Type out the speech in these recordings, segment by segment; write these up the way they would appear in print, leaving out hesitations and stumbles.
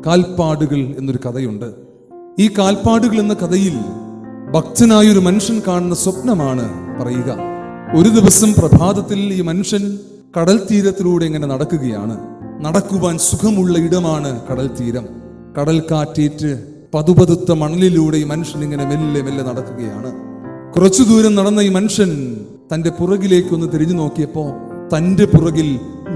കാൽപ്പാടുകൾ എന്നൊരു കഥയുണ്ട്. ഈ കാൽപ്പാടുകൾ എന്ന കഥയിൽ ഭക്തനായൊരു മനുഷ്യൻ കാണുന്ന സ്വപ്നമാണ് പറയുക. ഒരു ദിവസം പ്രഭാതത്തിൽ ഈ മനുഷ്യൻ കടൽ തീരത്തിലൂടെ ഇങ്ങനെ നടക്കുകയാണ്. നടക്കുവാൻ സുഖമുള്ള ഇടമാണ് കടൽ തീരം. കടൽ കാറ്റേറ്റ് പതുപതുത്ത മണലിലൂടെ ഈ മനുഷ്യൻ ഇങ്ങനെ മെല്ലെ മെല്ലെ നടക്കുകയാണ്. കുറച്ചു ദൂരം നടന്ന ഈ മനുഷ്യൻ തന്റെ പുറകിലേക്കൊന്ന് തിരിഞ്ഞു നോക്കിയപ്പോ തന്റെ പുറകിൽ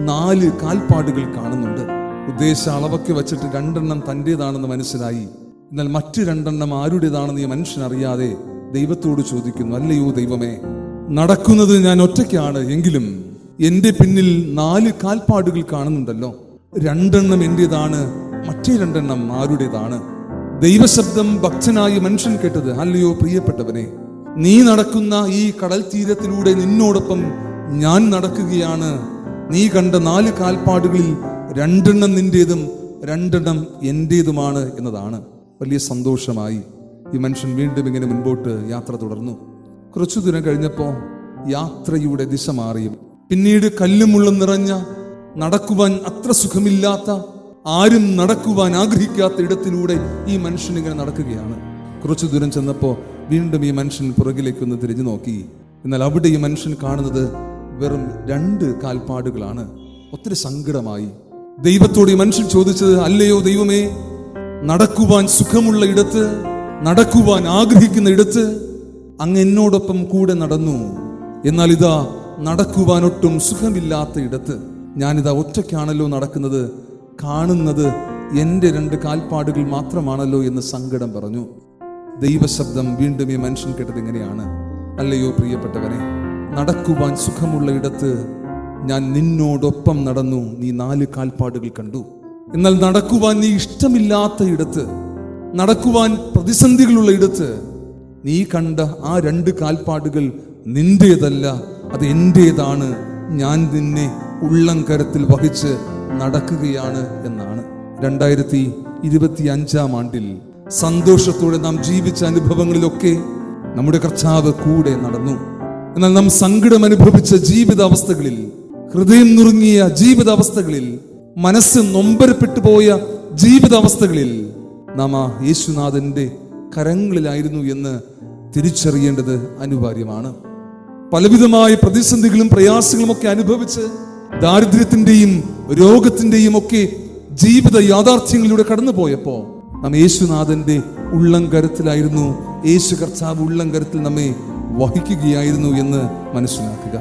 4 കാൽപ്പാടുകൾ കാണുന്നുണ്ട്. ഉദ്ദേശ അളവൊക്കെ വെച്ചിട്ട് 2 തന്റേതാണെന്ന് മനസ്സിലായി. എന്നാൽ മറ്റ് 2 ആരുടേതാണെന്ന് ഈ മനുഷ്യൻ അറിയാതെ ദൈവത്തോട് ചോദിക്കുന്നു, അല്ലയോ ദൈവമേ, നടക്കുന്നത് ഞാൻ ഒറ്റയ്ക്കാണ്, എങ്കിലും എന്റെ പിന്നിൽ 4 കാൽപ്പാടുകൾ കാണുന്നുണ്ടല്ലോ. 2 എന്റേതാണ്, മറ്റേ 2 ആരുടേതാണ്? ദൈവശബ്ദം ഭക്തനായ മനുഷ്യൻ കേട്ടത്, അല്ലയോ പ്രിയപ്പെട്ടവനെ, നീ നടക്കുന്ന ഈ കടൽ തീരത്തിലൂടെ നിന്നോടൊപ്പം ഞാൻ നടക്കുകയാണ്. നീ കണ്ട 4 കാൽപ്പാടുകളിൽ 2 നിന്റേതും 2 എന്റേതുമാണ് എന്നതാണ്. വലിയ സന്തോഷമായി ഈ മനുഷ്യൻ വീണ്ടും ഇങ്ങനെ മുൻപോട്ട് യാത്ര തുടർന്നു. കുറച്ചു ദൂരം കഴിഞ്ഞപ്പോ യാത്രയുടെ ദിശ മാറിയും പിന്നീട് കല്ലും മുള്ളും നിറഞ്ഞ, നടക്കുവാൻ അത്ര സുഖമില്ലാത്ത, ആരും നടക്കുവാൻ ആഗ്രഹിക്കാത്ത ഇടത്തിലൂടെ ഈ മനുഷ്യൻ ഇങ്ങനെ നടക്കുകയാണ്. കുറച്ചു ദൂരം ചെന്നപ്പോ വീണ്ടും ഈ മനുഷ്യൻ പുറകിലേക്കൊന്ന് തിരിഞ്ഞു നോക്കി. എന്നാൽ അവിടെ ഈ മനുഷ്യൻ കാണുന്നത് വെറും 2 കാൽപ്പാടുകളാണ്. ഒത്തിരി സങ്കടമായി ദൈവത്തോട് ഈ മനുഷ്യൻ ചോദിച്ചത്, അല്ലയോ ദൈവമേ, നടക്കുവാൻ സുഖമുള്ള ഇടത്ത്, നടക്കുവാൻ ആഗ്രഹിക്കുന്ന ഇടത്ത് അങ്ങ് എന്നോടൊപ്പം കൂടെ നടന്നു. എന്നാൽ ഇതാ നടക്കുവാൻ ഒട്ടും സുഖമില്ലാത്ത ഇടത്ത് ഞാനിതാ ഒറ്റയ്ക്കാണല്ലോ നടക്കുന്നത്, കാണുന്നത് എൻ്റെ 2 കാൽപ്പാടുകൾ മാത്രമാണല്ലോ എന്ന് സങ്കടം പറഞ്ഞു. ദൈവശബ്ദം വീണ്ടും ഈ മനുഷ്യൻ കേട്ടത് ഇങ്ങനെയാണ്, അല്ലയോ പ്രിയപ്പെട്ടവനെ, നടക്കുവാൻ സുഖമുള്ള ഇടത്ത് ഞാൻ നിന്നോടൊപ്പം നടന്നു, നീ 4 കാൽപ്പാടുകൾ കണ്ടു. എന്നാൽ നടക്കുവാൻ നീ ഇഷ്ടമില്ലാത്ത ഇടത്ത്, നടക്കുവാൻ പ്രതിസന്ധികളുള്ള ഇടത്ത് നീ കണ്ട ആ 2 കാൽപ്പാടുകൾ നിന്റേതല്ല, അത് എന്റേതാണ്. ഞാൻ നിന്നെ ഉള്ളം കരത്തിൽ വഹിച്ച് നടക്കുകയാണ് എന്നാണ്. 2025 ആണ്ടിൽ സന്തോഷത്തോടെ നാം ജീവിച്ച അനുഭവങ്ങളിലൊക്കെ നമ്മുടെ കർത്താവ് കൂടെ നടന്നു. എന്നാൽ നാം സങ്കടം അനുഭവിച്ച ജീവിതാവസ്ഥകളിൽ, ഹൃദയം നുറുങ്ങിയ ജീവിതാവസ്ഥകളിൽ, മനസ്സ് നൊമ്പരപ്പെട്ടു പോയ ജീവിതാവസ്ഥകളിൽ നാം ആ യേശുനാഥന്റെ കരങ്ങളിലായിരുന്നു എന്ന് തിരിച്ചറിയേണ്ടത് അനിവാര്യമാണ്. പലവിധമായ പ്രതിസന്ധികളും പ്രയാസങ്ങളും ഒക്കെ അനുഭവിച്ച് ദാരിദ്ര്യത്തിന്റെയും രോഗത്തിന്റെയും ഒക്കെ ജീവിത യാഥാർത്ഥ്യങ്ങളിലൂടെ കടന്നു പോയപ്പോ നാം യേശുനാഥന്റെ ഉള്ളം കരത്തിലായിരുന്നു. യേശു കർത്താവ് ഉള്ളം കരത്തിൽ നമ്മെ വഹിക്കുകയായിരുന്നു എന്ന് മനസ്സിലാക്കുക.